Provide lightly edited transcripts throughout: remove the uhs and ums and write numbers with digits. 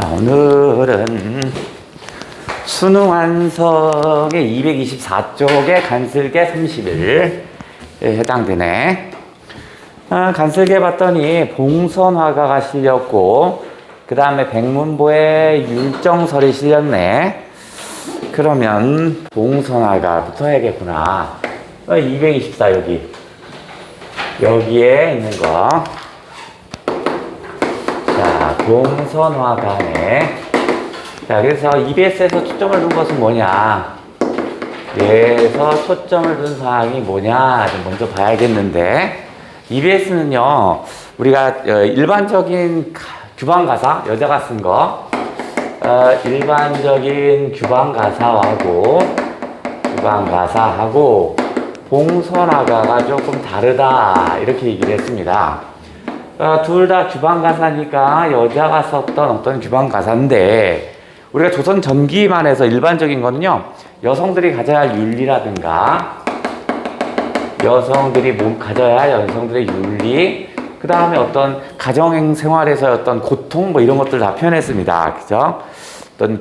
자, 오늘은 수능 완성의 224쪽에 간슬개 30일 해당되네. 간슬개 봤더니 봉선화가가 실렸고 그 다음에 백문보에 율정설이 실렸네. 그러면 봉선화가부터 해야겠구나. 224 여기에 있는 거. 자, 봉선화가네. 자, 그래서 EBS에서 초점을 둔 것은 뭐냐? 얘에서 초점을 둔 사항이 뭐냐? 좀 먼저 봐야겠는데, EBS는요, 우리가 일반적인 규방가사, 여자가 쓴 거, 일반적인 규방가사하고 봉선화가가 조금 다르다, 이렇게 얘기를 했습니다. 둘 다 규방가사니까 여자가 썼던 어떤 규방가사인데, 우리가 조선 전기만 해서 일반적인 거는요, 여성들이 가져야 할 윤리라든가, 가져야 할 여성들의 윤리, 그 다음에 어떤 가정 생활에서 어떤 고통, 뭐 이런 것들 다 표현했습니다. 그죠? 어떤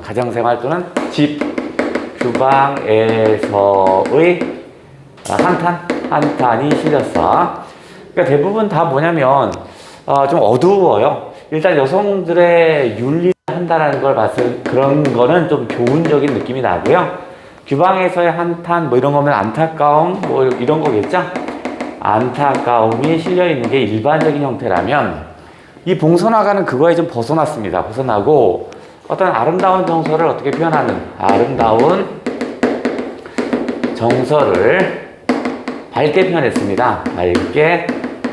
가정생활 또는 집, 규방에서의 한탄이 실렸어. 그러니까 대부분 다 뭐냐면, 좀 어두워요. 일단 여성들의 윤리를 한다는 걸 봤을 그런 거는 좀 교훈적인 느낌이 나고요. 규방에서의 한탄, 뭐 이런 거면 안타까움, 뭐 이런 거겠죠? 안타까움이 실려있는 게 일반적인 형태라면, 이 봉선화가는 그거에 좀 벗어났습니다. 벗어나고, 어떤 아름다운 정서를 어떻게 표현하는, 아름다운 정서를 밝게 표현했습니다. 밝게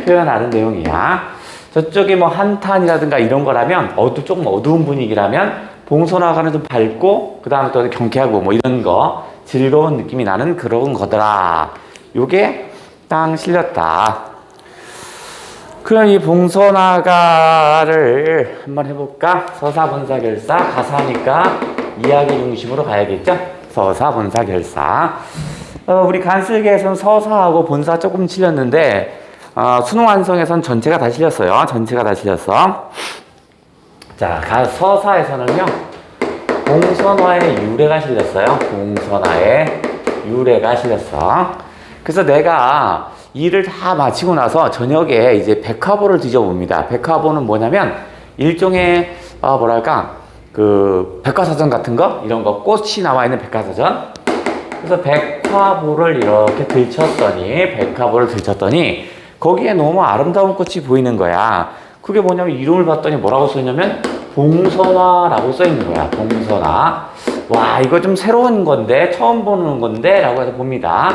표현하는 내용이야. 저쪽이 뭐 한탄이라든가 이런 거라면, 조금 어두운 분위기라면, 봉선화가는 좀 밝고, 그 다음에 또 경쾌하고, 뭐 이런 거, 즐거운 느낌이 나는 그런 거더라. 요게 딱 실렸다. 그럼 이 봉선화가를 한번 해볼까? 서사본사결사, 가사니까 이야기 중심으로 가야겠죠? 서사본사결사. 우리 간슬개에서는 서사하고 본사 조금 실렸는데, 수능 완성에서는 전체가 다 실렸어요. 전체가 다 실렸어. 자, 서사에서는요, 봉선화의 유래가 실렸어요. 봉선화의 유래가 실렸어. 그래서 내가 일을 다 마치고 나서 저녁에 이제 백화보를 뒤져봅니다. 백화보는 뭐냐면, 일종의, 백과사전 같은 거? 이런 거, 꽃이 나와 있는 백과사전. 그래서 백화보를 들쳤더니, 거기에 너무 아름다운 꽃이 보이는 거야. 그게 뭐냐면, 이름을 봤더니 뭐라고 써있냐면, 봉선화라고 써있는 거야. 봉선화. 와, 이거 좀 새로운 건데, 처음 보는 건데, 라고 해서 봅니다.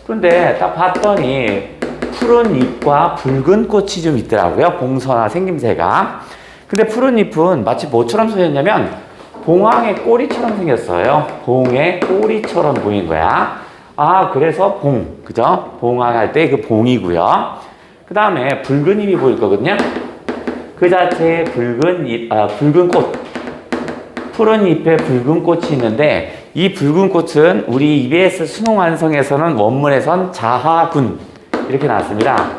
그런데 딱 봤더니, 푸른 잎과 붉은 꽃이 좀 있더라고요. 봉선화 생김새가. 근데 푸른 잎은 마치 뭐처럼 생겼냐면, 봉황의 꼬리처럼 생겼어요. 봉의 꼬리처럼 보인 거야. 그래서 그죠? 봉황할 때 그 봉이고요. 그 다음에 붉은 잎이 보일 거거든요. 그 자체에 붉은 꽃. 푸른 잎에 붉은 꽃이 있는데, 이 붉은 꽃은 우리 EBS 수능 완성에서는 원문에선 자하군. 이렇게 나왔습니다.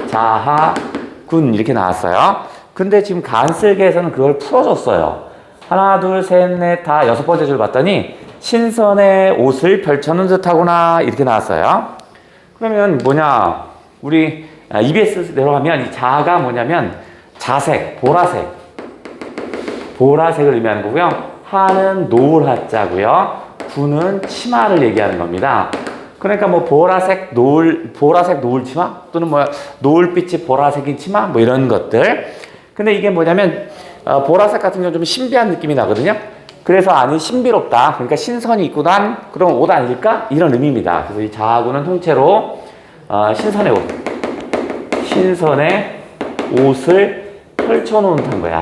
자하군. 이렇게 나왔어요. 근데 지금 간슬개에서는 그걸 풀어줬어요. 하나, 둘, 셋, 넷, 다 6번째 줄 봤더니, 신선의 옷을 펼쳐놓은 듯하구나. 이렇게 나왔어요. 그러면 뭐냐. 우리 EBS대로 하면 이 자가 뭐냐면, 자색, 보라색을 의미하는 거고요. 하는 노을 하자고요. 구는 치마를 얘기하는 겁니다. 그러니까 뭐 보라색 노을 치마 또는 뭐 노을빛이 보라색인 치마 뭐 이런 것들. 근데 이게 뭐냐면 보라색 같은 경우는 좀 신비한 느낌이 나거든요. 그래서 신비롭다. 그러니까 신선이 입고 난 그런 옷 아닐까? 이런 의미입니다. 그래서 이 자구는 통째로 신선의 옷을 펼쳐놓은 듯한 거야.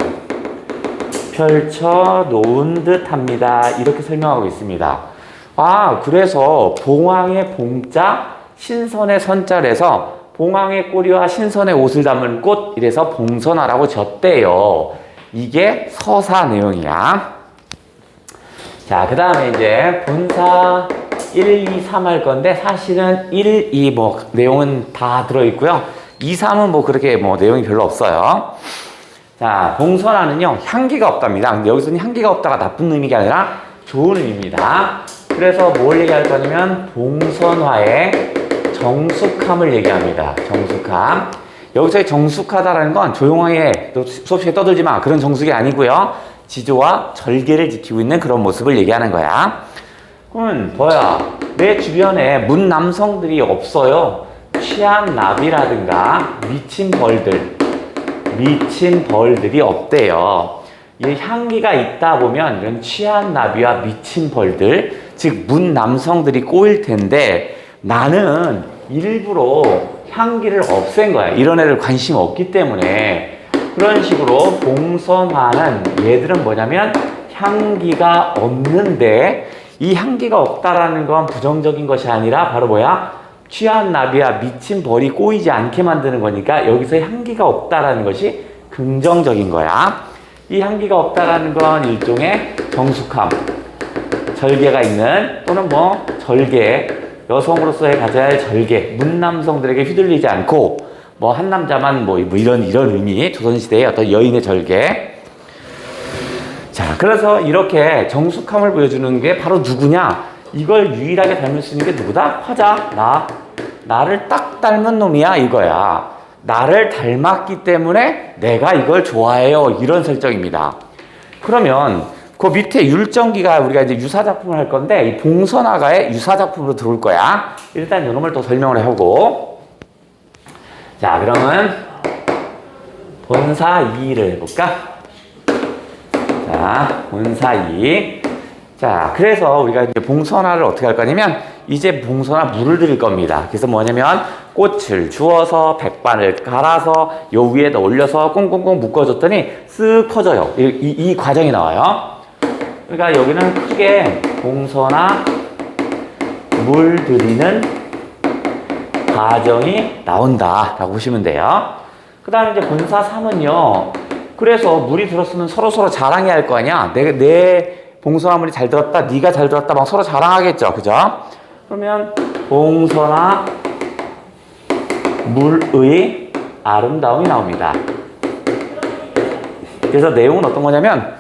펼쳐놓은 듯 합니다. 이렇게 설명하고 있습니다. 그래서 봉황의 봉자, 신선의 선자에서 봉황의 꼬리와 신선의 옷을 담은 꽃, 이래서 봉선화라고 졌대요. 이게 서사 내용이야. 자, 그 다음에 이제 본사 1, 2, 3 할 건데, 사실은 1, 2 내용은 다 들어있고요. 2, 3은 그렇게 내용이 별로 없어요. 자, 봉선화는요, 향기가 없답니다. 근데 여기서는 향기가 없다가 나쁜 의미가 아니라 좋은 의미입니다. 그래서 뭘 얘기할 거냐면, 봉선화의 정숙함을 얘기합니다. 정숙함. 여기서의 정숙하다라는 건 조용하게 수업 시간에 떠들지 마. 그런 정숙이 아니고요. 지조와 절개를 지키고 있는 그런 모습을 얘기하는 거야. 그러면 뭐야? 내 주변에 문 남성들이 없어요. 취한 나비라든가 미친 벌들이 없대요. 이 향기가 있다 보면 이런 취한 나비와 미친 벌들, 즉 문 남성들이 꼬일 텐데 나는 일부러 향기를 없앤 거야. 이런 애들 관심 없기 때문에. 그런 식으로 봉선화는 얘들은 뭐냐면 향기가 없는데 이 향기가 없다라는 건 부정적인 것이 아니라 바로 뭐야? 취한 나비와 미친 벌이 꼬이지 않게 만드는 거니까 여기서 향기가 없다라는 것이 긍정적인 거야. 이 향기가 없다라는 건 일종의 정숙함, 절개가 있는 또는 뭐 절개, 여성으로서의 가져야 할 절개, 문남성들에게 휘둘리지 않고 뭐 한 남자만 뭐 이런 의미, 조선시대의 어떤 여인의 절개. 자, 그래서 이렇게 정숙함을 보여주는 게 바로 누구냐? 이걸 유일하게 닮을 수 있는 게 누구다? 화자. 나를 딱 닮은 놈이야, 이거야. 나를 닮았기 때문에 내가 이걸 좋아해요. 이런 설정입니다. 그러면 그 밑에 율정기가 우리가 이제 유사작품을 할 건데 이 봉선화가의 유사작품으로 들어올 거야. 일단 이놈을 또 설명을 해보고. 자, 그러면 본사 2를 해볼까? 자, 본사 2. 자, 그래서 우리가 이제 봉선화를 어떻게 할 거냐면 이제 봉선화 물을 드릴 겁니다. 그래서 뭐냐면 꽃을 주워서 백반을 갈아서 요 위에다 올려서 꽁꽁꽁 묶어줬더니 쓱 퍼져요. 이 과정이 나와요. 그러니까 여기는 크게 봉선화 물 들이는 과정이 나온다라고 보시면 돼요. 그 다음에 이제 본사 3은요. 그래서 물이 들었으면 서로 자랑해야 할 거 아니야. 내 봉선화물이 잘 들었다, 네가 잘 들었다 막 서로 자랑하겠죠. 그죠? 그러면 봉선화 물의 아름다움이 나옵니다. 그래서 내용은 어떤 거냐면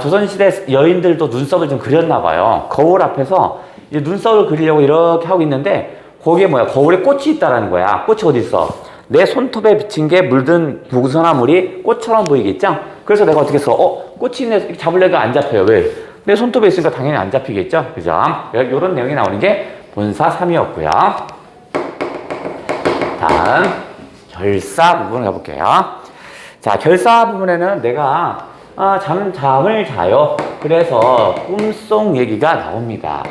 조선시대 여인들도 눈썹을 좀 그렸나 봐요. 거울 앞에서 이제 눈썹을 그리려고 이렇게 하고 있는데 거기에 뭐야? 거울에 꽃이 있다라는 거야. 꽃이 어디 있어? 내 손톱에 비친 게 물든 봉선화물이 꽃처럼 보이겠죠? 그래서 내가 어떻게 했어? 꽃이 있네. 잡으려고 안 잡혀요. 왜? 내 손톱에 있으니까 당연히 안 잡히겠죠? 그죠? 이런 내용이 나오는 게 본사 3이었고요. 다음, 결사 부분 가볼게요. 자, 결사 부분에는 내가 잠을 자요. 그래서 꿈속 얘기가 나옵니다.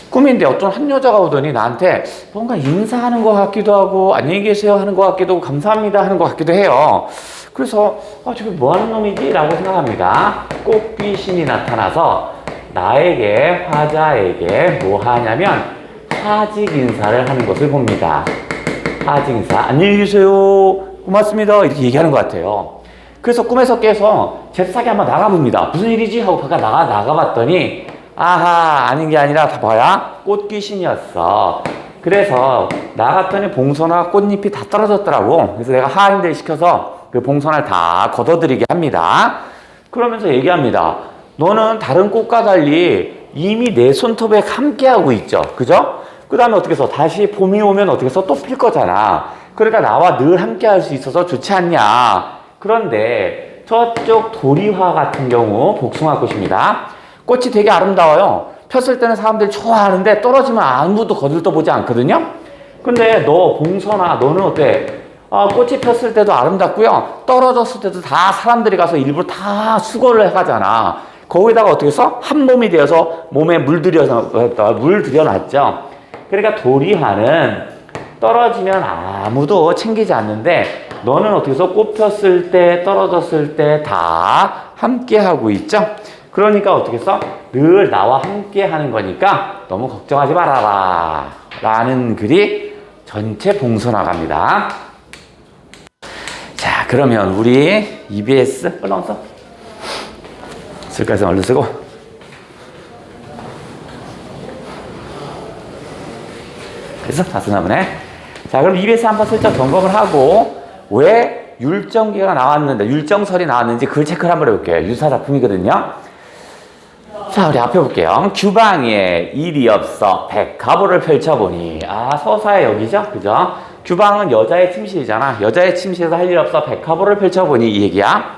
꿈인데 어떤 한 여자가 오더니 나한테 뭔가 인사하는 것 같기도 하고 안녕히 계세요 하는 것 같기도 하고 감사합니다 하는 것 같기도 해요. 그래서 저게 뭐하는 놈이지? 라고 생각합니다. 꽃귀신이 나타나서 나에게, 화자에게 뭐 하냐면 하직 인사를 하는 것을 봅니다. 하직 인사, 안녕히 계세요, 고맙습니다 이렇게 얘기하는 것 같아요. 그래서 꿈에서 깨서 잽싸게 한번 나가봅니다. 무슨 일이지? 하고 바깥 나가봤더니 아하, 아닌 게 아니라 다 뭐야? 꽃귀신이었어. 그래서 나갔더니 봉선화 꽃잎이 다 떨어졌더라고. 그래서 내가 하인들 시켜서 그 봉선화를 다 걷어들이게 합니다. 그러면서 얘기합니다. 너는 다른 꽃과 달리 이미 내 손톱에 함께하고 있죠. 그죠? 그 다음에 어떻게 해서 다시 봄이 오면 어떻게 해서 또 필 거잖아. 그러니까 나와 늘 함께할 수 있어서 좋지 않냐. 그런데 저쪽 도리화 같은 경우 복숭아 꽃입니다. 꽃이 되게 아름다워요. 폈을 때는 사람들이 좋아하는데 떨어지면 아무도 거들떠보지 않거든요. 근데 너 봉선화 너는 어때? 꽃이 폈을 때도 아름답고요. 떨어졌을 때도 다 사람들이 가서 일부러 다 수거를 해가잖아. 거기다가 어떻게 해서 한 몸이 되어서 몸에 물들여놨죠. 그러니까 도리화는 떨어지면 아무도 챙기지 않는데 너는 어떻게 해서 꽃 폈을 때 떨어졌을 때 다 함께 하고 있죠. 그러니까 어떻게 해서 늘 나와 함께 하는 거니까 너무 걱정하지 말아라 라는 글이 전체 봉선화가입니다. 자, 그러면 우리 EBS 얼른 써. 쓸 거에서 얼른 쓰고. 그래서 다 쓰나 보네. 자, 그럼 EBS 한번 슬쩍 점검을 하고 왜 율정기가 나왔는데, 율정설이 나왔는지 그걸 체크를 한번 해볼게요. 유사 작품이거든요. 자, 우리 앞에 볼게요. 규방에 일이 없어 백화보를 펼쳐보니. 아, 서사의 여기죠? 그죠? 규방은 여자의 침실이잖아. 여자의 침실에서 할 일 없어 백화보를 펼쳐보니 이 얘기야.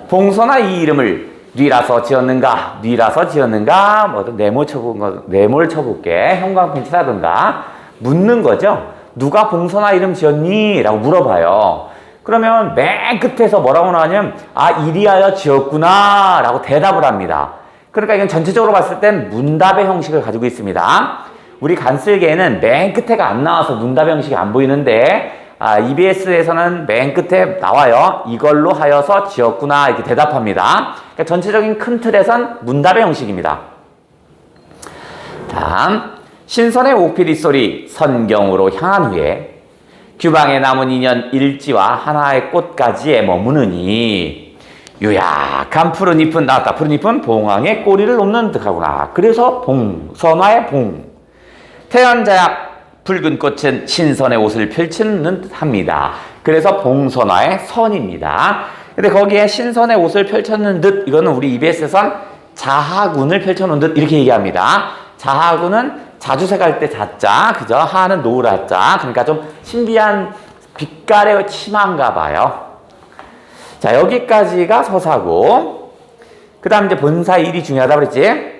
봉선아 이 이름을 뉘라서 지었는가? 뉘라서 지었는가? 뭐든 네모를 쳐볼게. 형광펜치라든가 묻는 거죠. 누가 봉선아 이름 지었니? 라고 물어봐요. 그러면 맨 끝에서 뭐라고 나오냐면 아 이리하여 지었구나 라고 대답을 합니다. 그러니까 이건 전체적으로 봤을 땐 문답의 형식을 가지고 있습니다. 우리 간쓸개는 맨 끝에가 안 나와서 문답의 형식이 안 보이는데 EBS에서는 맨 끝에 나와요. 이걸로 하여서 지었구나 이렇게 대답합니다. 그러니까 전체적인 큰 틀에선 문답의 형식입니다. 다음 신선의 옥피리 소리 선경으로 향한 후에 규방에 남은 인연 일지와 하나의 꽃가지에 머무느니 유약한 푸른 잎은 나왔다. 푸른 잎은 봉황의 꼬리를 높는 듯하구나. 그래서 봉선화의 봉 태연자약 붉은 꽃은 신선의 옷을 펼치는 듯 합니다. 그래서 봉선화의 선입니다. 근데 거기에 신선의 옷을 펼쳤는 듯 이거는 우리 EBS에선 자하군을 펼쳐놓은 듯 이렇게 얘기합니다. 자하군은 자주색 할 때 자자, 그죠? 하는 노랗자. 그러니까 좀 신비한 빛깔의 치마인가 봐요. 자, 여기까지가 서사고. 그 다음 이제 본사 일이 중요하다고 그랬지?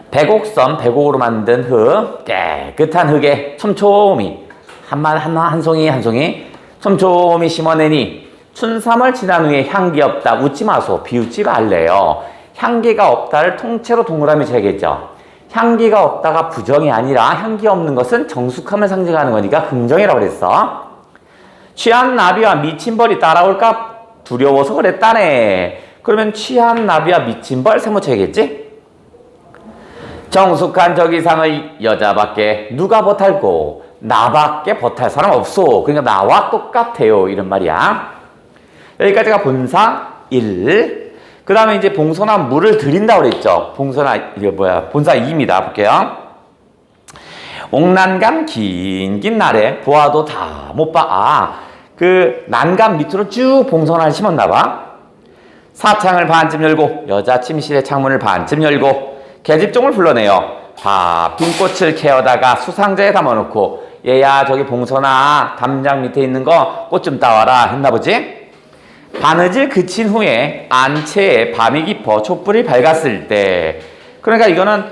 백옥섬, 백옥으로 만든 흙, 깨끗한 흙에 촘촘히, 한 송이 한 송이, 촘촘히 심어내니, 춘삼을 지난 후에 향기 없다, 웃지 마소, 비웃지 말래요. 향기가 없다를 통째로 동그라미 쳐야겠죠. 향기가 없다가 부정이 아니라 향기 없는 것은 정숙함을 상징하는 거니까 긍정이라고 그랬어. 취한 나비와 미친 벌이 따라올까 두려워서 그랬다네. 그러면 취한 나비와 미친 벌 세모 쳐야겠지? 정숙한 저 이상의 여자밖에 누가 버탈고 나밖에 버탈 사람 없소. 그러니까 나와 똑같아요. 이런 말이야. 여기까지가 본사 1. 그 다음에 이제 봉선화 물을 드린다고 그랬죠. 본사 2입니다. 볼게요. 옥난간 긴 날에 보아도 다 못 봐. 그 난간 밑으로 쭉 봉선화를 심었나봐. 사창을 반쯤 열고 여자 침실의 창문을 반쯤 열고 계집종을 불러내요. 빈 꽃을 캐어다가 수상자에 담아놓고 얘야 저기 봉선화 담장 밑에 있는 거 꽃 좀 따와라 했나보지? 바느질 그친 후에 안채에 밤이 깊어 촛불이 밝았을 때 그러니까 이거는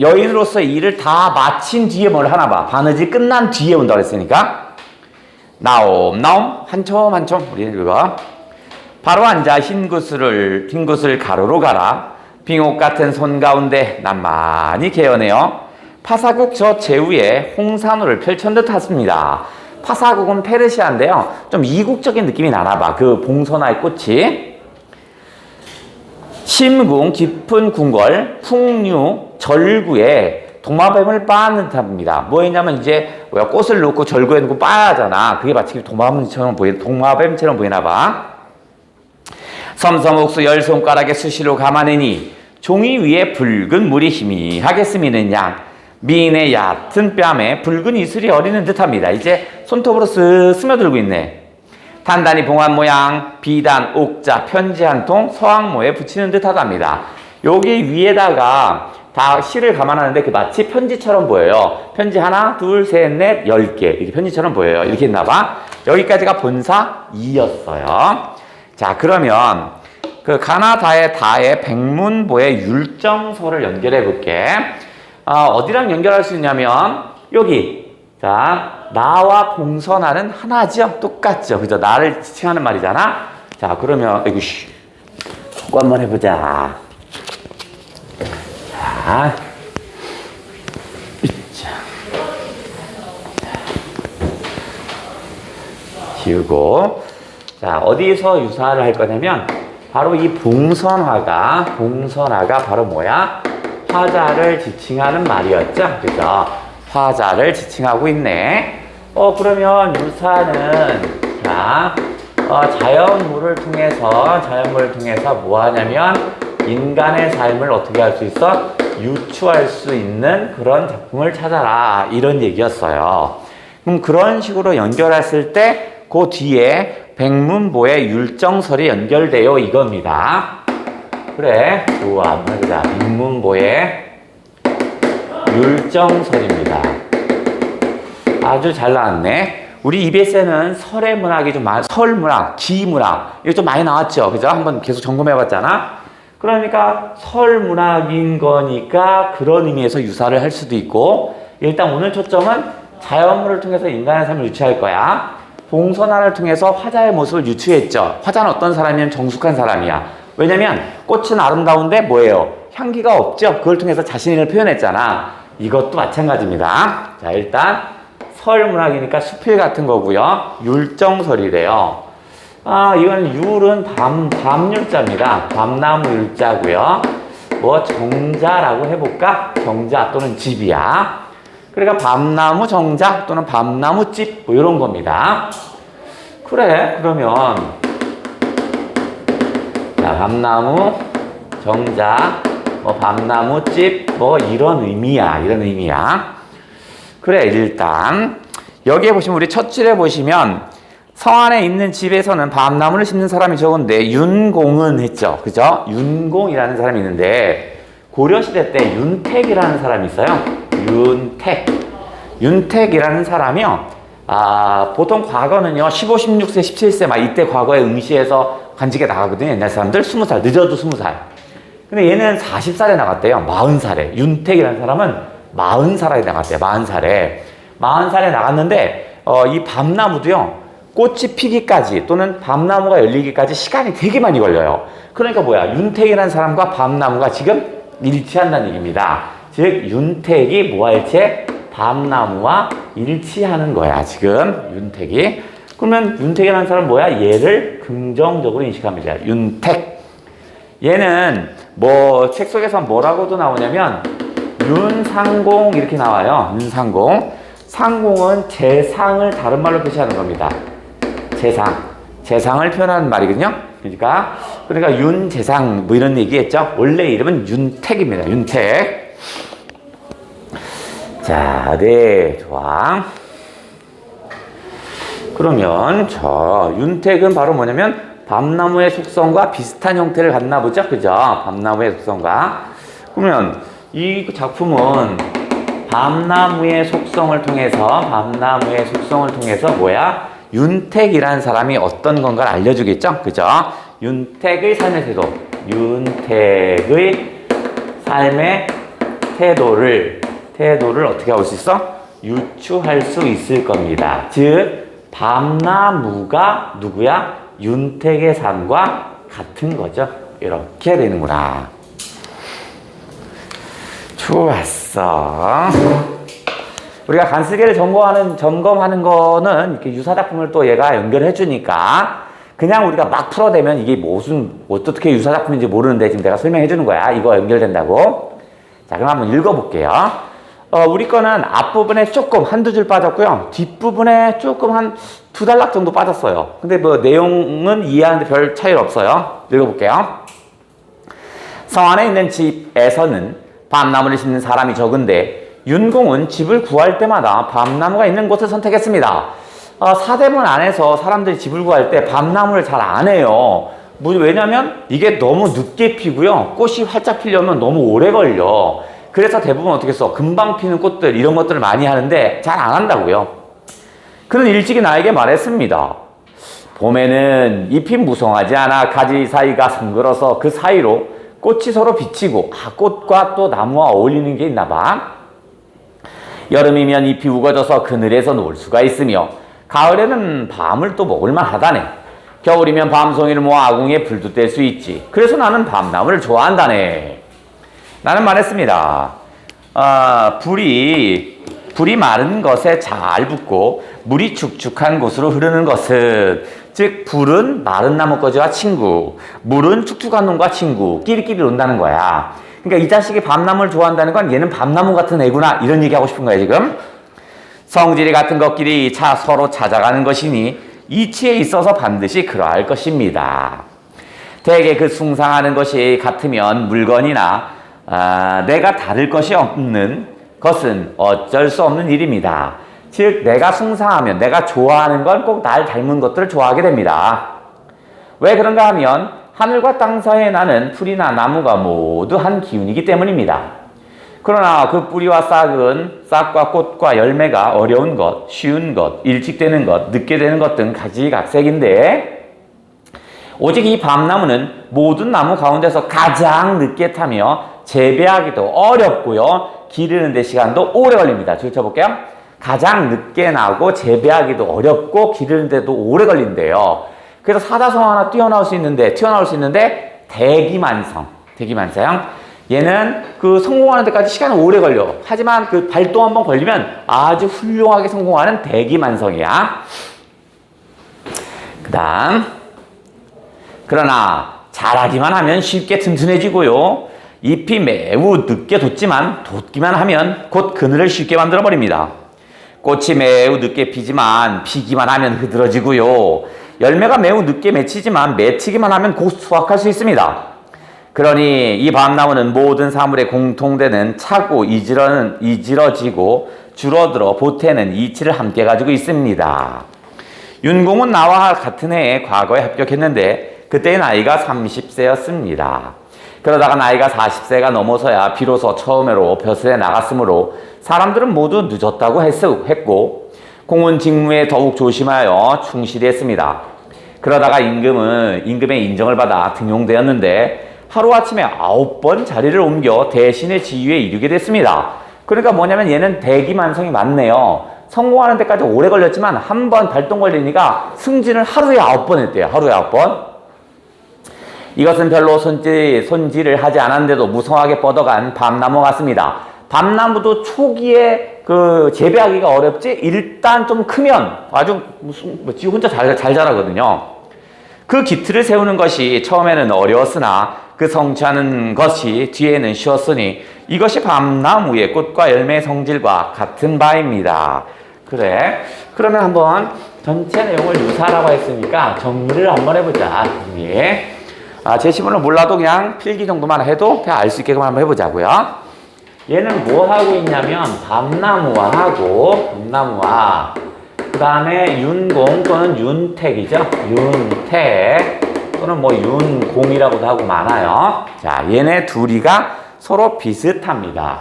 여인으로서의 일을 다 마친 뒤에 뭘 하나봐. 바느질 끝난 뒤에 온다고 했으니까 나옴 한참 우리 그거 바로 앉아 흰 구슬을 가로로 가라. 빙옥 같은 손 가운데 난만히 개어내어 파사국 저 제후에 홍산호를 펼친 듯 했습니다. 파사국은 페르시아인데요. 좀 이국적인 느낌이 나나봐. 그 봉선화의 꽃이. 심궁, 깊은 궁궐, 풍류, 절구에 도마뱀을 빻는 듯합니다. 뭐였냐면 이제 꽃을 놓고 절구에 놓고 빻아야 하잖아. 그게 마치 도마뱀처럼 보이나봐. 섬섬옥수 10손가락에 수시로 감아내니 종이 위에 붉은 물이 희미하게 스미는 양 미인의 얕은 뺨에 붉은 이슬이 어리는 듯합니다. 이제 손톱으로 쓱 스며들고 있네. 단단히 봉한 모양 비단, 옥자, 편지 한 통 서왕모에 붙이는 듯하답니다. 여기 위에다가 다 실을 감아놨는데 그 마치 편지처럼 보여요. 편지 하나, 둘, 셋, 넷, 10개 이렇게 편지처럼 보여요. 이렇게 했나봐. 여기까지가 본사 2였어요. 자, 그러면 그 가나다의 다의 백문보의 율정서를 연결해 볼게. 어디랑 연결할 수 있냐면 여기. 자, 나와 봉선화는 하나죠. 똑같죠. 그죠? 나를 지칭하는 말이잖아. 자, 그러면 이거 꼭 한번 해보자. 자, 지우고. 자, 어디서 유사를 할 거냐면 바로 이 봉선화가 바로 뭐야? 화자를 지칭하는 말이었죠. 그죠? 화자를 지칭하고 있네. 그러면 유사는 자, 자연물을 통해서 뭐 하냐면 인간의 삶을 어떻게 할 수 있어? 유추할 수 있는 그런 작품을 찾아라. 이런 얘기였어요. 그럼 그런 식으로 연결했을 때 그 그 뒤에 백문보의 율정설이 연결되어 이겁니다. 그래, 좋아. 보자. 백문보의 율정설입니다. 아주 잘 나왔네. 우리 EBS에는 설의 문학이 좀 많아. 설문학, 기문학 이거 좀 많이 나왔죠. 그죠? 한번 계속 점검해봤잖아. 그러니까 설문학인 거니까 그런 의미에서 유사를 할 수도 있고, 일단 오늘 초점은 자연물을 통해서 인간의 삶을 유추할 거야. 봉선화를 통해서 화자의 모습을 유추했죠. 화자는 어떤 사람이면 정숙한 사람이야. 왜냐면 꽃은 아름다운데 뭐예요? 향기가 없죠. 그걸 통해서 자신을 표현했잖아. 이것도 마찬가지입니다. 자, 일단 설문학이니까 수필 같은 거고요. 율정설이래요. 이건 율은 밤율자입니다. 밤나무 율자고요. 뭐 정자라고 해볼까? 정자 또는 집이야. 그러니까 밤나무 정자 또는 밤나무집 뭐 이런 겁니다. 그래, 그러면 자, 밤나무 정자 뭐 밤나무집 뭐 이런 의미야. 이런 의미야. 그래, 일단 여기에 보시면 우리 첫 줄에 보시면 성 안에 있는 집에서는 밤나무를 심는 사람이 적은데 윤공은 했죠. 그죠? 윤공이라는 사람이 있는데 고려시대 때 윤택이라는 사람이 있어요. 윤택이라는 사람이요. 보통 과거는요, 15, 16세, 17세 막 이때 과거에 응시해서 관직에 나가거든요. 옛날 사람들 20살, 늦어도 20살. 근데 얘는 40살에 나갔대요. 40살에. 윤택이라는 사람은 40살에 나갔대요. 40살에. 40살에 나갔는데, 이 밤나무도요, 꽃이 피기까지 또는 밤나무가 열리기까지 시간이 되게 많이 걸려요. 그러니까 뭐야? 윤택이라는 사람과 밤나무가 지금 일치한다는 얘기입니다. 즉, 윤택이 뭐와 일치해? 밤나무와 일치하는 거야, 지금. 윤택이. 그러면 윤택이라는 사람은 뭐야? 얘를 긍정적으로 인식합니다. 윤택. 얘는 뭐 책 속에서 뭐라고도 나오냐면 윤상공 이렇게 나와요. 윤상공. 상공은 재상을 다른 말로 표시하는 겁니다. 재상을 표현하는 말이거든요. 그러니까 윤재상 뭐 이런 얘기했죠. 원래 이름은 윤택입니다. 윤택. 자, 네, 좋아. 그러면 윤택은 바로 뭐냐면 밤나무의 속성과 비슷한 형태를 갖나 보죠. 그죠? 밤나무의 속성과. 그러면 이 작품은 밤나무의 속성을 통해서 뭐야? 윤택이라는 사람이 어떤 건가를 알려주겠죠? 그죠? 윤택의 삶의 태도를 어떻게 할 수 있어? 유추할 수 있을 겁니다. 즉, 밤나무가 누구야? 윤택의 삶과 같은 거죠. 이렇게 되는구나. 좋았어. 우리가 간슬기를 점검하는 거는 이렇게 유사작품을 또 얘가 연결해 주니까 그냥 우리가 막 풀어대면 이게 어떻게 유사작품인지 모르는데 지금 내가 설명해 주는 거야. 이거 연결된다고. 자, 그럼 한번 읽어볼게요. 우리 거는 앞부분에 조금 한두 줄 빠졌고요. 뒷부분에 조금 한 2단락 정도 빠졌어요. 근데 뭐 내용은 이해하는데 별 차이는 없어요. 읽어볼게요. 성 안에 있는 집에서는 밤나무를 심는 사람이 적은데 윤공은 집을 구할 때마다 밤나무가 있는 곳을 선택했습니다. 사대문 안에서 사람들이 집을 구할 때 밤나무를 잘 안 해요. 왜냐면 이게 너무 늦게 피고요. 꽃이 활짝 피려면 너무 오래 걸려. 그래서 대부분 어떻게 써? 금방 피는 꽃들 이런 것들을 많이 하는데 잘 안 한다고요. 그는 일찍이 나에게 말했습니다. 봄에는 잎이 무성하지 않아 가지 사이가 성글어서 그 사이로 꽃이 서로 비치고 꽃과 또 나무와 어울리는 게 있나 봐. 여름이면 잎이 우거져서 그늘에서 놀 수가 있으며 가을에는 밤을 또 먹을만 하다네. 겨울이면 밤송이를 모아 아궁이에 불도 뗄 수 있지. 그래서 나는 밤나무를 좋아한다네. 나는 말했습니다. 불이 마른 것에 잘 붙고 물이 축축한 곳으로 흐르는 것은, 즉 불은 마른 나뭇가지와 친구, 물은 축축한 놈과 친구, 끼리끼리 논다는 거야. 그러니까 이 자식이 밤나무를 좋아한다는 건 얘는 밤나무 같은 애구나, 이런 얘기하고 싶은 거야 지금. 성질이 같은 것끼리 서로 찾아가는 것이니 이치에 있어서 반드시 그러할 것입니다. 대개 그 숭상하는 것이 같으면 물건이나 내가 다를 것이 없는 것은 어쩔 수 없는 일입니다. 즉 내가 숭상하면 내가 좋아하는 건 꼭 날 닮은 것들을 좋아하게 됩니다. 왜 그런가 하면 하늘과 땅 사이에 나는 풀이나 나무가 모두 한 기운이기 때문입니다. 그러나 그 뿌리와 싹과 꽃과 열매가 어려운 것, 쉬운 것, 일찍 되는 것, 늦게 되는 것 등 가지각색인데 오직 이 밤나무는 모든 나무 가운데서 가장 늦게 타며 재배하기도 어렵고요. 기르는 데 시간도 오래 걸립니다. 줄 쳐볼게요. 가장 늦게 나고 재배하기도 어렵고 기르는 데도 오래 걸린대요. 그래서 사자성어 하나 튀어나올 수 있는데 대기만성. 얘는 그 성공하는 데까지 시간이 오래 걸려. 하지만 그 발동 한번 걸리면 아주 훌륭하게 성공하는 대기만성이야. 그 다음 그러나 자라기만 하면 쉽게 튼튼해지고요. 잎이 매우 늦게 돋지만 돋기만 하면 곧 그늘을 쉽게 만들어버립니다. 꽃이 매우 늦게 피지만 피기만 하면 흐드러지고요. 열매가 매우 늦게 맺히지만 맺히기만 하면 곧 수확할 수 있습니다. 그러니 이 밤나무는 모든 사물에 공통되는 차고 이지러지고 줄어들어 보태는 이치를 함께 가지고 있습니다. 윤공은 나와 같은 해에 과거에 합격했는데 그때의 나이가 30세였습니다. 그러다가 나이가 40세가 넘어서야 비로소 처음으로 벼슬에 나갔으므로 사람들은 모두 늦었다고 했고 공은 직무에 더욱 조심하여 충실히 했습니다. 그러다가 임금의 인정을 받아 등용되었는데 하루아침에 9번 자리를 옮겨 대신의 지위에 이르게 됐습니다. 그러니까 뭐냐면 얘는 대기만성이 많네요. 성공하는 데까지 오래 걸렸지만 한 번 발동 걸리니까 승진을 하루에 9번 했대요. 하루에 9번. 이것은 별로 손질을 하지 않았는데도 무성하게 뻗어간 밤나무 같습니다. 밤나무도 초기에 그 재배하기가 어렵지 일단 좀 크면 아주 지 혼자 잘 자라거든요. 그 기틀을 세우는 것이 처음에는 어려웠으나 그 성취하는 것이 뒤에는 쉬웠으니 이것이 밤나무의 꽃과 열매의 성질과 같은 바입니다. 그래. 그러면 한번 전체 내용을 유사라고 했으니까 정리를 한번 해보자. 예. 제시문을 몰라도 그냥 필기 정도만 해도 그냥 알 수 있게끔 한번 해보자고요. 얘는 뭐 하고 있냐면 밤나무와 그 다음에 윤공 또는 윤택이죠. 윤택 또는 뭐 윤공이라고도 하고 많아요. 자, 얘네 둘이가 서로 비슷합니다.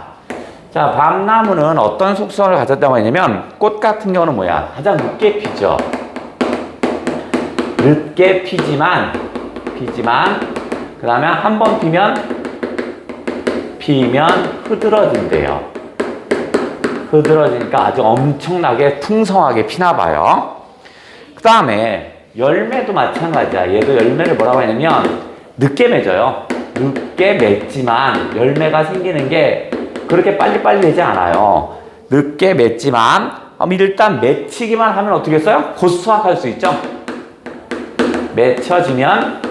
자, 밤나무는 어떤 속성을 가졌다고 했냐면 꽃 같은 경우는 뭐야? 가장 늦게 피죠. 늦게 피지만 그 다음에 한 번 피면 흐드러진대요. 흐드러지니까 아주 엄청나게 풍성하게 피나봐요. 그 다음에 열매도 마찬가지야. 얘도 열매를 뭐라고 하냐면 늦게 맺어요. 늦게 맺지만 열매가 생기는 게 그렇게 빨리빨리 되지 않아요. 늦게 맺지만 일단 맺히기만 하면 어떻게 했어요? 곧 수확할 수 있죠. 맺혀지면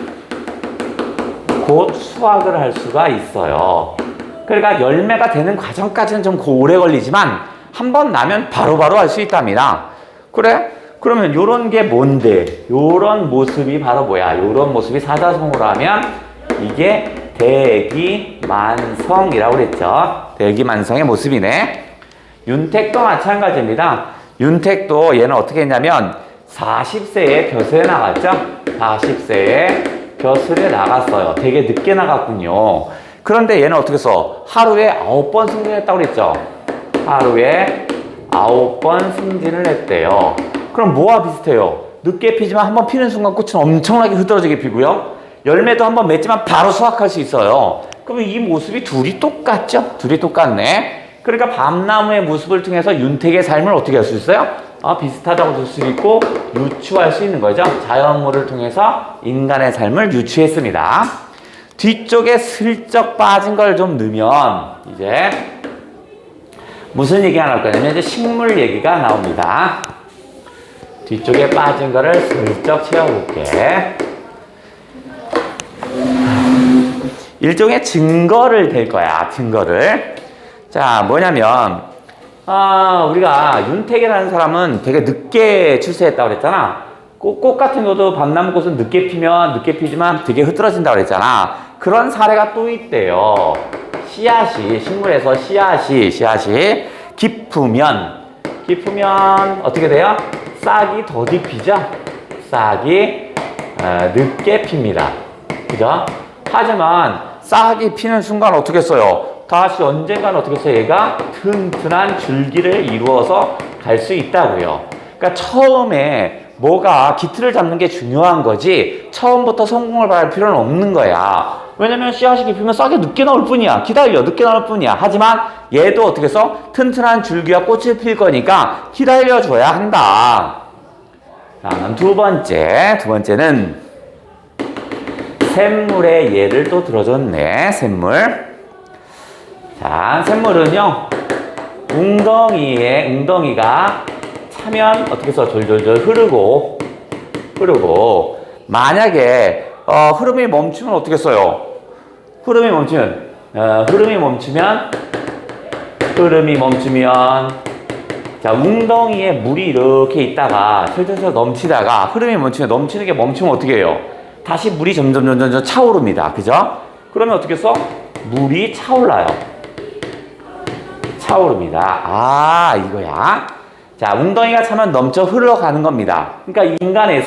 곧 수확을 할 수가 있어요. 그러니까 열매가 되는 과정까지는 좀 오래 걸리지만 한 번 나면 바로바로 할 수 있답니다. 그래? 그러면 요런 게 뭔데? 요런 모습이 바로 뭐야? 요런 모습이 사자성어로 하면 이게 대기만성이라고 그랬죠. 대기만성의 모습이네. 윤택도 마찬가지입니다. 윤택도 얘는 어떻게 했냐면 40세에 벼슬에 나갔죠. 40세에 벼슬에 나갔어요. 되게 늦게 나갔군요. 그런데 얘는 어떻게 했어? 하루에 9번 승진했다고 그랬죠. 하루에 9번 승진을 했대요. 그럼 뭐와 비슷해요? 늦게 피지만 한번 피는 순간 꽃은 엄청나게 흐드러지게 피고요. 열매도 한번 맺지만 바로 수확할 수 있어요. 그러면 이 모습이 둘이 똑같죠? 둘이 똑같네. 그러니까 밤나무의 모습을 통해서 윤택의 삶을 어떻게 할 수 있어요? 비슷하다고 볼 수 있고 유추할 수 있는 거죠. 자연물을 통해서 인간의 삶을 유추했습니다. 뒤쪽에 슬쩍 빠진 걸 좀 넣으면 이제 무슨 얘기가 나올 거냐면 이제 식물 얘기가 나옵니다. 뒤쪽에 빠진 거를 슬쩍 채워볼게. 일종의 증거를 댈 거야. 증거를. 자, 뭐냐면 우리가 윤택이라는 사람은 되게 늦게 출세했다고 그랬잖아. 꽃 같은 것도 밤나무꽃은 늦게 피지만 되게 흐드러진다고 그랬잖아. 그런 사례가 또 있대요. 식물에서 씨앗이 깊으면 깊으면 어떻게 돼요? 싹이 더디 피죠? 싹이 늦게 핍니다. 그죠? 하지만 싹이 피는 순간 어떻게 써요? 다시 언젠가는 어떻게 써요? 얘가 튼튼한 줄기를 이루어서 갈 수 있다고요. 그러니까 처음에 뭐가 기틀을 잡는 게 중요한 거지 처음부터 성공을 바랄 필요는 없는 거야. 왜냐면 씨앗이 깊으면 싹이 늦게 나올 뿐이야. 기다려, 늦게 나올 뿐이야. 하지만 얘도 어떻게 써? 튼튼한 줄기와 꽃을 필 거니까 기다려줘야 한다. 다음 두 번째는 샘물의 예를 또 들어줬네. 샘물. 자, 샘물은요, 웅덩이가 차면 어떻게 써? 졸졸졸 흐르고, 만약에, 흐름이 멈추면 어떻게 써요? 흐름이 멈추면, 자, 웅덩이에 물이 이렇게 있다가, 슬슬 넘치다가, 흐름이 넘치는 게 멈추면 어떻게 해요? 다시 물이 점점 차오릅니다. 그죠? 그러면 어떻게 써? 물이 차올라요. 차오릅니다. 아, 이거야. 자, 웅덩이가 차면 넘쳐 흘러가는 겁니다. 그러니까 인간에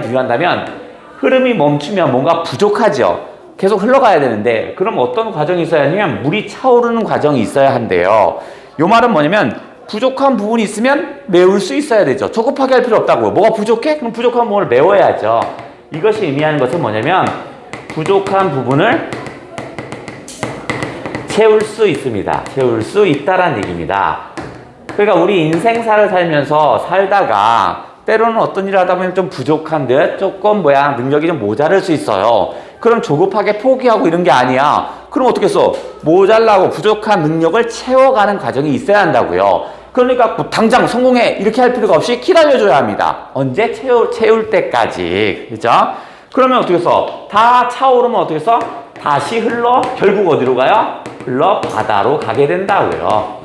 비유한다면 흐름이 멈추면 뭔가 부족하죠. 계속 흘러가야 되는데 그럼 어떤 과정이 있어야 하냐면 물이 차오르는 과정이 있어야 한대요. 요 말은 뭐냐면 부족한 부분이 있으면 메울 수 있어야 되죠. 조급하게 할 필요 없다고요. 뭐가 부족해? 그럼 부족한 부분을 메워야죠. 이것이 의미하는 것은 뭐냐면 부족한 부분을 채울 수 있습니다. 채울 수 있다라는 얘기입니다. 그러니까 우리 인생사를 살다가 때로는 어떤 일을 하다 보면 좀 부족한 듯 조금 능력이 좀 모자랄 수 있어요. 그럼 조급하게 포기하고 이런 게 아니야. 그럼 어떻게 써? 모자라고 부족한 능력을 채워가는 과정이 있어야 한다고요. 그러니까 당장 성공해 이렇게 할 필요가 없이 기다려줘야 합니다. 언제? 채울 때까지. 그죠? 그러면 어떻게 써? 다 차오르면 어떻게 써? 다시 결국 어디로 가요? 바다로 가게 된다고요.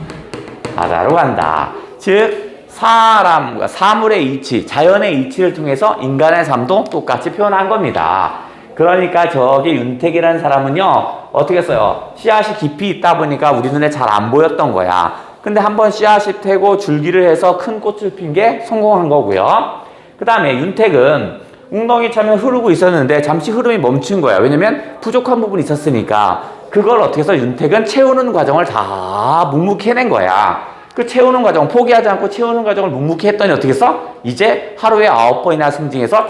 바다로 간다. 즉 사물의 이치, 자연의 이치를 통해서 인간의 삶도 똑같이 표현한 겁니다. 그러니까 저기 윤택이라는 사람은요, 어떻게 써요? 씨앗이 깊이 있다 보니까 우리 눈에 잘 안 보였던 거야. 근데 한번 씨앗이 태고 줄기를 해서 큰 꽃을 핀 게 성공한 거고요. 그 다음에 윤택은 웅덩이 차면 흐르고 있었는데 잠시 흐름이 멈춘 거야. 왜냐면 부족한 부분이 있었으니까. 그걸 어떻게 해서 윤택은 채우는 과정을 다 묵묵히 해낸 거야. 그 채우는 과정, 포기하지 않고 채우는 과정을 묵묵히 했더니 어떻게 했어? 이제 하루에 9번이나 승진해서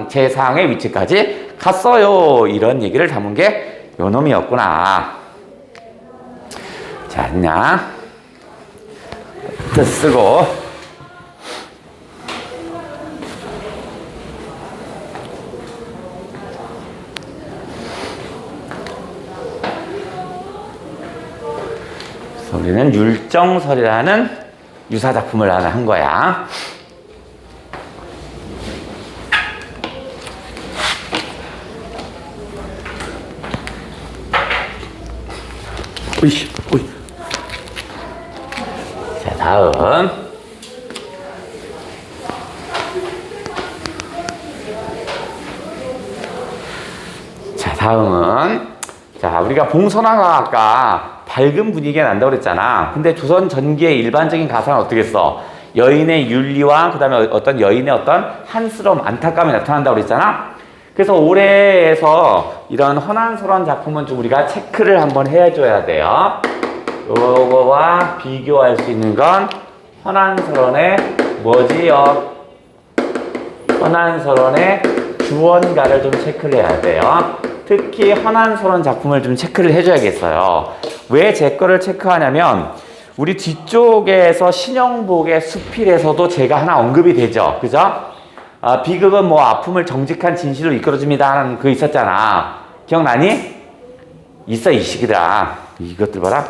재상의 위치까지 갔어요. 이런 얘기를 담은 게 요 놈이었구나. 자, 그냥 쓰고 우리는 율정설이라는 유사작품을 하나 한 거야. 오이. 자, 다음. 다음은, 우리가 봉선화가 아까 밝은 분위기가 난다고 그랬잖아. 근데 조선 전기의 일반적인 가사는 어떻게 써? 여인의 윤리와 그 다음에 어떤 여인의 어떤 한스러움, 안타까움이 나타난다고 그랬잖아. 그래서 올해에서 이런 헌안설원 작품은 좀 우리가 체크를 한번 해줘야 돼요. 요거와 비교할 수 있는 건 헌안설원의 뭐지요? 헌안설원의 주원가를 좀 체크를 해야 돼요. 특히 헌안설원 작품을 좀 체크를 해줘야겠어요. 왜 제 거를 체크하냐면 우리 뒤쪽에서 신영복의 수필에서도 제가 하나 언급이 되죠. 그죠? 비극은 뭐 아픔을 정직한 진실로 이끌어줍니다 하는 그 있었잖아. 기억나니? 있어 이 시기다. 이것들 봐라.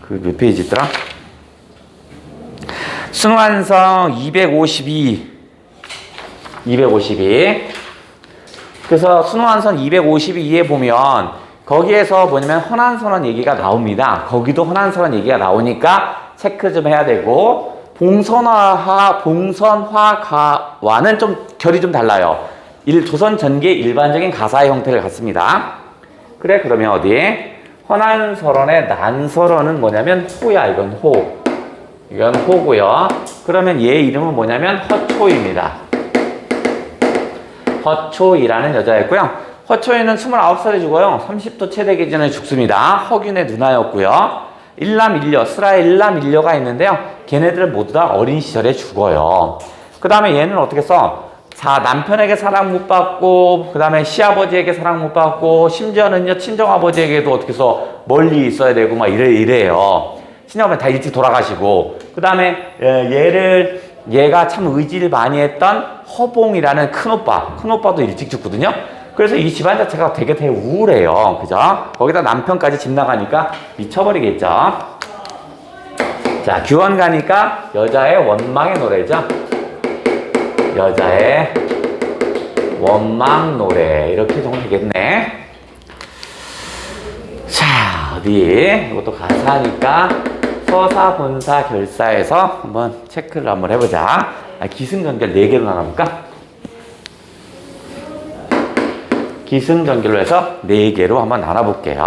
그 몇 페이지 있더라? 순환성 252. 그래서 순환선 252에 보면 거기에서 뭐냐면 헌안설원 얘기가 나옵니다. 거기도 헌안설원 얘기가 나오니까 체크 좀 해야 되고, 봉선화가와는 좀 결이 좀 달라요. 조선 전기의 일반적인 가사의 형태를 갖습니다. 그래, 그러면 어디? 헌안설원의 난설원은 뭐냐면 호야. 이건 호. 이건 호고요. 그러면 얘 이름은 뭐냐면 허초입니다. 허초이라는 여자였고요. 허초이는 29살에 죽어요. 30도 최대 기준에 죽습니다. 허균의 누나였고요. 일남일녀, 스라의 일남일녀가 있는데요. 걔네들은 모두 다 어린 시절에 죽어요. 그 다음에 얘는 어떻게 써? 자, 남편에게 사랑 못 받고, 그 다음에 시아버지에게 사랑 못 받고, 심지어는요, 친정아버지에게도 어떻게 써? 멀리 있어야 되고, 막 이래요. 친정아버지 다 일찍 돌아가시고, 그 다음에 얘가 참 의지를 많이 했던 허봉이라는 큰오빠도 일찍 죽거든요. 그래서 이 집안 자체가 되게 우울해요. 그죠? 거기다 남편까지 집 나가니까 미쳐버리겠죠. 자, 규원 가니까 여자의 원망의 노래죠. 여자의 원망 노래. 이렇게 정도 되겠네. 자, 어디? 이것도 가사니까 서사, 본사, 결사에서 한번 체크를 한번 해보자. 기승전결 4개로 나눠볼까? 기승전결로 해서 4개로 한번 나눠볼게요.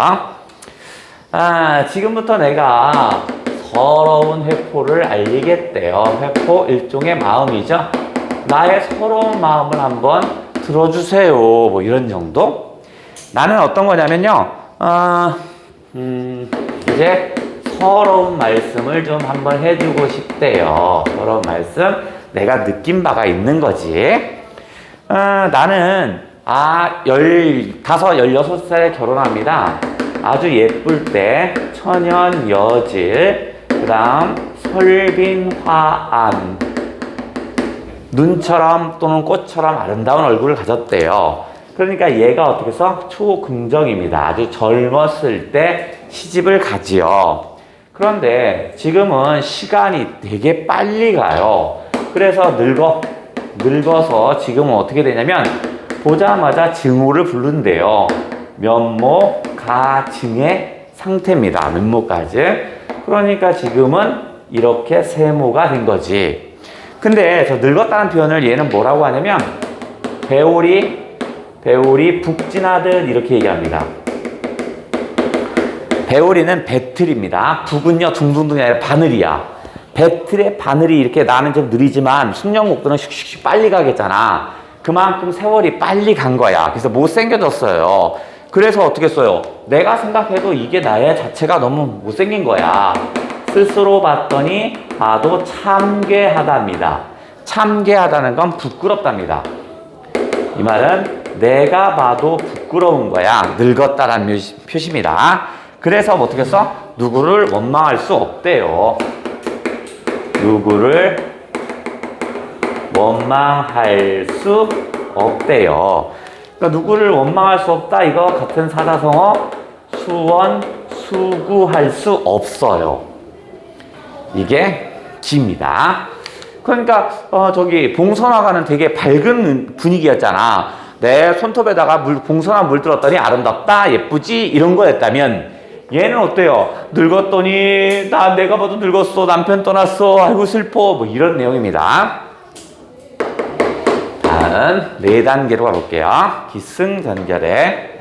지금부터 내가 서러운 회포를 알리겠대요. 회포 일종의 마음이죠. 나의 서러운 마음을 한번 들어주세요. 뭐 이런 정도? 나는 어떤 거냐면요. 이제 서러운 말씀을 좀 한번 해주고 싶대요. 서러운 말씀. 내가 느낀 바가 있는 거지. 나는 15, 16살에 결혼합니다. 아주 예쁠 때 천연 여질, 그 다음 설빈화안, 눈처럼 또는 꽃처럼 아름다운 얼굴을 가졌대요. 그러니까 얘가 어떻게 해서 초긍정입니다. 아주 젊었을 때 시집을 가지요. 그런데 지금은 시간이 되게 빨리 가요. 그래서 늙어서 지금은 어떻게 되냐면 보자마자 증오를 부른대요. 면모가증의 상태입니다. 면모가증. 그러니까 지금은 이렇게 세모가 된 거지. 근데 저 늙었다는 표현을 얘는 뭐라고 하냐면 배울이 북진하듯 이렇게 얘기합니다. 배울이는 배틀입니다. 북은요 둥둥둥이 아니라 바늘이야. 배틀의 바늘이 이렇게 나는 좀 느리지만 숙련곡들은 슉슉슉 빨리 가겠잖아. 그만큼 세월이 빨리 간 거야. 그래서 못생겨졌어요. 그래서 어떻게 써요? 내가 생각해도 이게 나의 자체가 너무 못생긴 거야. 스스로 봤더니 봐도 참괴하답니다. 참괴하다는 건 부끄럽답니다. 이 말은 내가 봐도 부끄러운 거야. 늙었다라는 표시입니다. 그래서 어떻게 써? 누구를 원망할 수 없대요. 누구를 원망할 수 없대요. 그러니까 누구를 원망할 수 없다. 이거 같은 사자성어 수구할 수 없어요. 이게 기입니다. 그러니까 봉선화가는 되게 밝은 분위기였잖아. 내 손톱에다가 봉선화 물들었더니 아름답다, 예쁘지 이런 거였다면 얘는 어때요? 늙었더니 내가 봐도 늙었어, 남편 떠났어, 아이고 슬퍼, 뭐 이런 내용입니다. 다음 4단계로 가볼게요. 기승전결에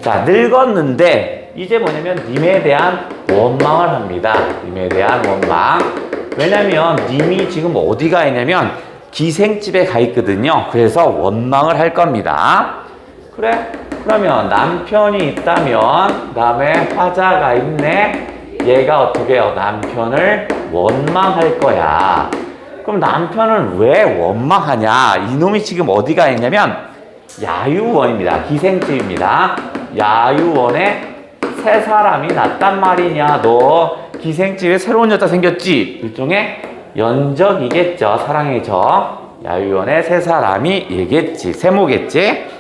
자, 늙었는데 이제 뭐냐면 님에 대한 원망을 합니다. 님에 대한 원망. 왜냐면 님이 지금 어디가 있냐면 기생집에 가 있거든요. 그래서 원망을 할 겁니다. 그래? 그러면 남편이 있다면 그다음에 화자가 있네. 얘가 어떻게 해요? 남편을 원망할 거야. 그럼 남편을 왜 원망하냐? 이놈이 지금 어디가 있냐면 야유원입니다. 기생집입니다. 야유원에 새 사람이 났단 말이냐. 너 기생집에 새로운 여자 생겼지? 일종의 연적이겠죠. 사랑의 적. 야유원에 새 사람이 얘겠지. 세모겠지.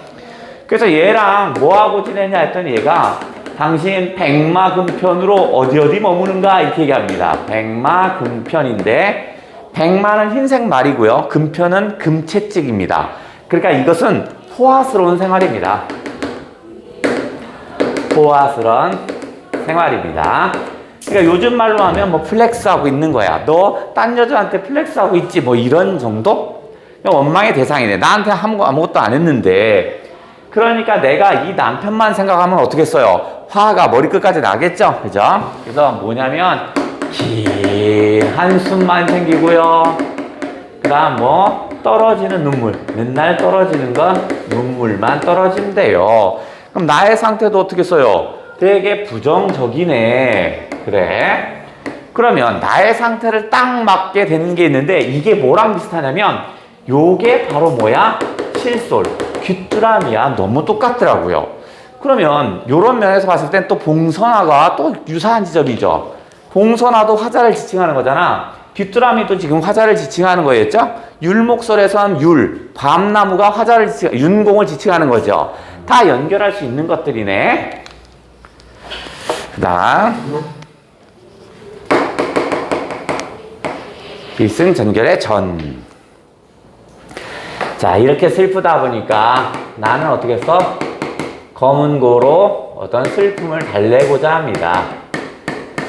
그래서 얘랑 뭐하고 지내냐 했더니 얘가 당신 백마금편으로 어디 머무는가 이렇게 얘기합니다. 백마금편인데 백마는 흰색 말이고요. 금편은 금채찍입니다. 그러니까 이것은 호화스러운 생활입니다. 호화스러운 생활입니다. 그러니까 요즘 말로 하면 뭐 플렉스하고 있는 거야. 너 딴 여자한테 플렉스하고 있지 뭐 이런 정도? 원망의 대상이네. 나한테 아무것도 안 했는데. 그러니까 내가 이 남편만 생각하면 어떻게 써요? 화가 머리끝까지 나겠죠? 그죠? 그래서 뭐냐면 긴 한숨만 생기고요. 그 다음 뭐 떨어지는 눈물, 맨날 떨어지는 건 눈물만 떨어진대요. 그럼 나의 상태도 어떻게 써요? 되게 부정적이네. 그래? 그러면 나의 상태를 딱 맞게 되는 게 있는데 이게 뭐랑 비슷하냐면 요게 바로 뭐야? 칠솔, 귀뚜라미야. 너무 똑같더라고요. 그러면 요런 면에서 봤을 땐 또 봉선화가 또 유사한 지점이죠. 봉선화도 화자를 지칭하는 거잖아. 귀뚜라미도 지금 화자를 지칭하는 거였죠? 율목설에선 율, 밤나무가 화자를 윤공을 지칭하는 거죠. 다 연결할 수 있는 것들이네. 그 다음 기승전결의 전. 자, 이렇게 슬프다 보니까 나는 어떻게 써? 검은 고로 어떤 슬픔을 달래고자 합니다.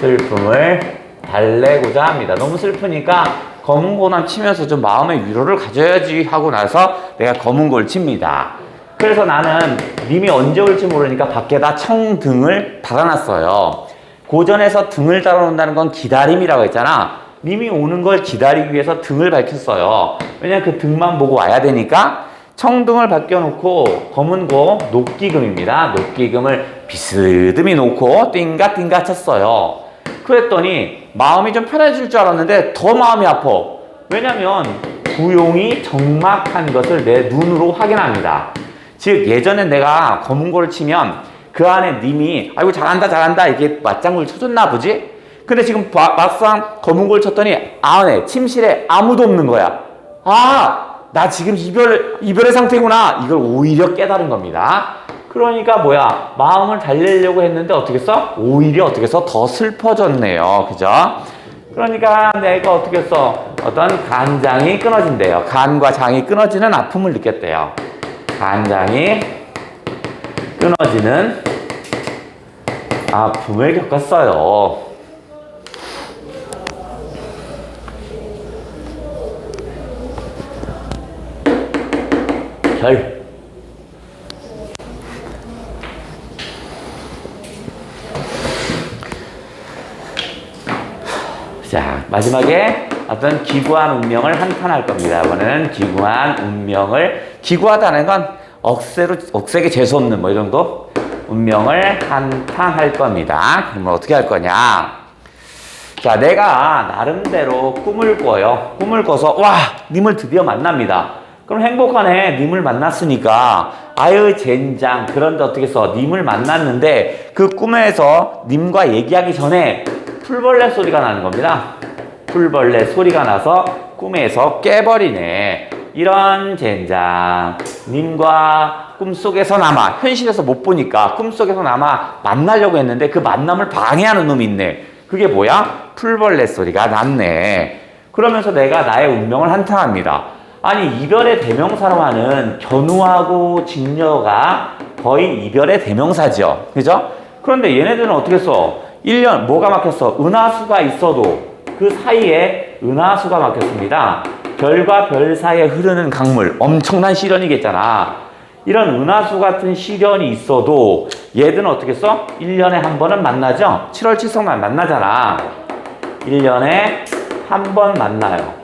슬픔을 달래고자 합니다. 너무 슬프니까 검은 고만 치면서 좀 마음의 위로를 가져야지 하고 나서 내가 검은 고를 칩니다. 그래서 나는 님이 언제 올지 모르니까 밖에다 청등을 달아놨어요. 고전에서 등을 달아놓는다는 건 기다림이라고 했잖아. 님이 오는 걸 기다리기 위해서 등을 밝혔어요. 왜냐면 그 등만 보고 와야 되니까 청등을 밝혀놓고 검은 고 녹기금입니다. 녹기금을 비스듬히 놓고 띵가띵가 쳤어요. 그랬더니 마음이 좀 편해질 줄 알았는데 더 마음이 아파. 왜냐면 구용이 적막한 것을 내 눈으로 확인합니다. 즉 예전에 내가 검은 고를 치면 그 안에 님이 아이고 잘한다 이렇게 맞장구를 쳐줬나 보지? 근데 지금 막상 검은 고를 쳤더니 안에 침실에 아무도 없는 거야. 아, 나 지금 이별의 상태구나. 이걸 오히려 깨달은 겁니다. 그러니까 뭐야, 마음을 달래려고 했는데 어떻게 써? 오히려 어떻게 써? 더 슬퍼졌네요. 그죠? 그러니까 내가 어떻게 써? 어떤 간장이 끊어진대요. 간과 장이 끊어지는 아픔을 느꼈대요. 간장이 끊어지는 아픔을 겪었어요. 결. 자, 마지막에 어떤 기구한 운명을 한탄할 겁니다. 이거는 기구한 운명을, 기구하다는 건 억세게 재수없는 뭐 이 정도? 운명을 한탄할 겁니다. 그러면 어떻게 할 거냐? 자, 내가 나름대로 꿈을 꿔요. 꿈을 꿔서 와, 님을 드디어 만납니다. 그럼 행복하네. 님을 만났으니까. 아유 젠장. 그런데 어떻게 써? 님을 만났는데 그 꿈에서 님과 얘기하기 전에 풀벌레 소리가 나는 겁니다. 풀벌레 소리가 나서 꿈에서 깨버리네. 이런 젠장. 님과 꿈속에서나마, 현실에서 못 보니까 꿈속에서나마 만나려고 했는데 그 만남을 방해하는 놈이 있네. 그게 뭐야? 풀벌레 소리가 났네. 그러면서 내가 나의 운명을 한탄합니다. 아니, 이별의 대명사로 하는 견우하고 직녀가 거의 이별의 대명사죠. 그죠? 그런데 얘네들은 어떻게 써? 1년, 뭐가 막혔어? 은하수가 있어도 그 사이에 은하수가 막혔습니다. 별과 별 사이에 흐르는 강물, 엄청난 시련이겠잖아. 이런 은하수 같은 시련이 있어도 얘들은 어떻게 써? 1년에 한 번은 만나죠? 7월 칠성만 만나잖아. 1년에 한 번 만나요.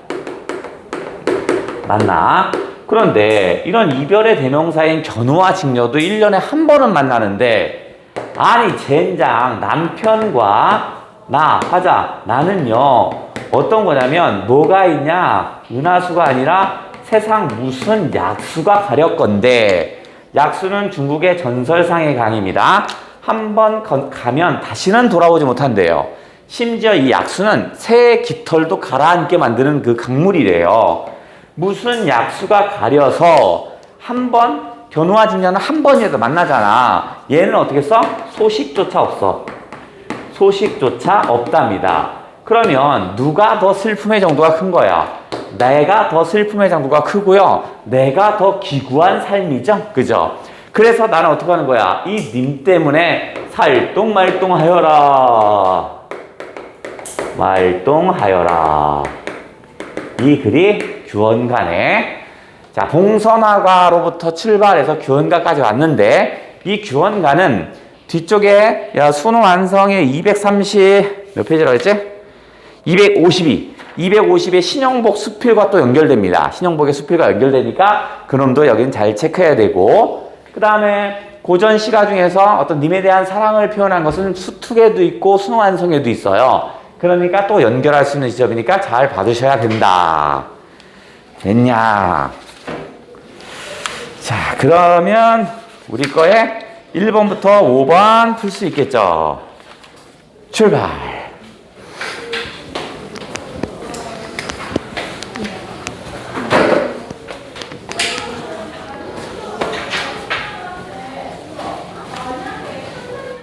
만나. 그런데 이런 이별의 대명사인 견우와 직녀도 1년에 한 번은 만나는데, 아니 젠장, 남편과 나 화자, 나는요 어떤 거냐면 뭐가 있냐, 은하수가 아니라 세상 무슨 약수가 가렸건데, 약수는 중국의 전설상의 강입니다. 한 번 가면 다시는 돌아오지 못한대요. 심지어 이 약수는 새의 깃털도 가라앉게 만드는 그 강물이래요. 무슨 약수가 가려서 한 번, 견우와 직녀는 한 번이라도 만나잖아. 얘는 어떻게 써? 소식조차 없어. 소식조차 없답니다. 그러면 누가 더 슬픔의 정도가 큰 거야? 내가 더 슬픔의 정도가 크고요. 내가 더 기구한 삶이죠. 그죠? 그래서 나는 어떻게 하는 거야? 이 님 때문에 살똥말똥하여라. 말똥하여라. 이 글이 규원가네. 자, 봉선화가로부터 출발해서 규원가까지 왔는데, 이 규원가는 뒤쪽에 수능 완성의 230 몇 페이지라고 했지? 252. 250의 신영복 수필과 또 연결됩니다. 신영복의 수필과 연결되니까 그놈도 여긴 잘 체크해야 되고, 그 다음에 고전 시가 중에서 어떤 님에 대한 사랑을 표현한 것은 수특에도 있고 순환성에도 있어요. 그러니까 또 연결할 수 있는 지점이니까 잘 봐두셔야 된다. 됐냐? 자, 그러면 우리 거에 1번부터 5번 풀 수 있겠죠? 출발!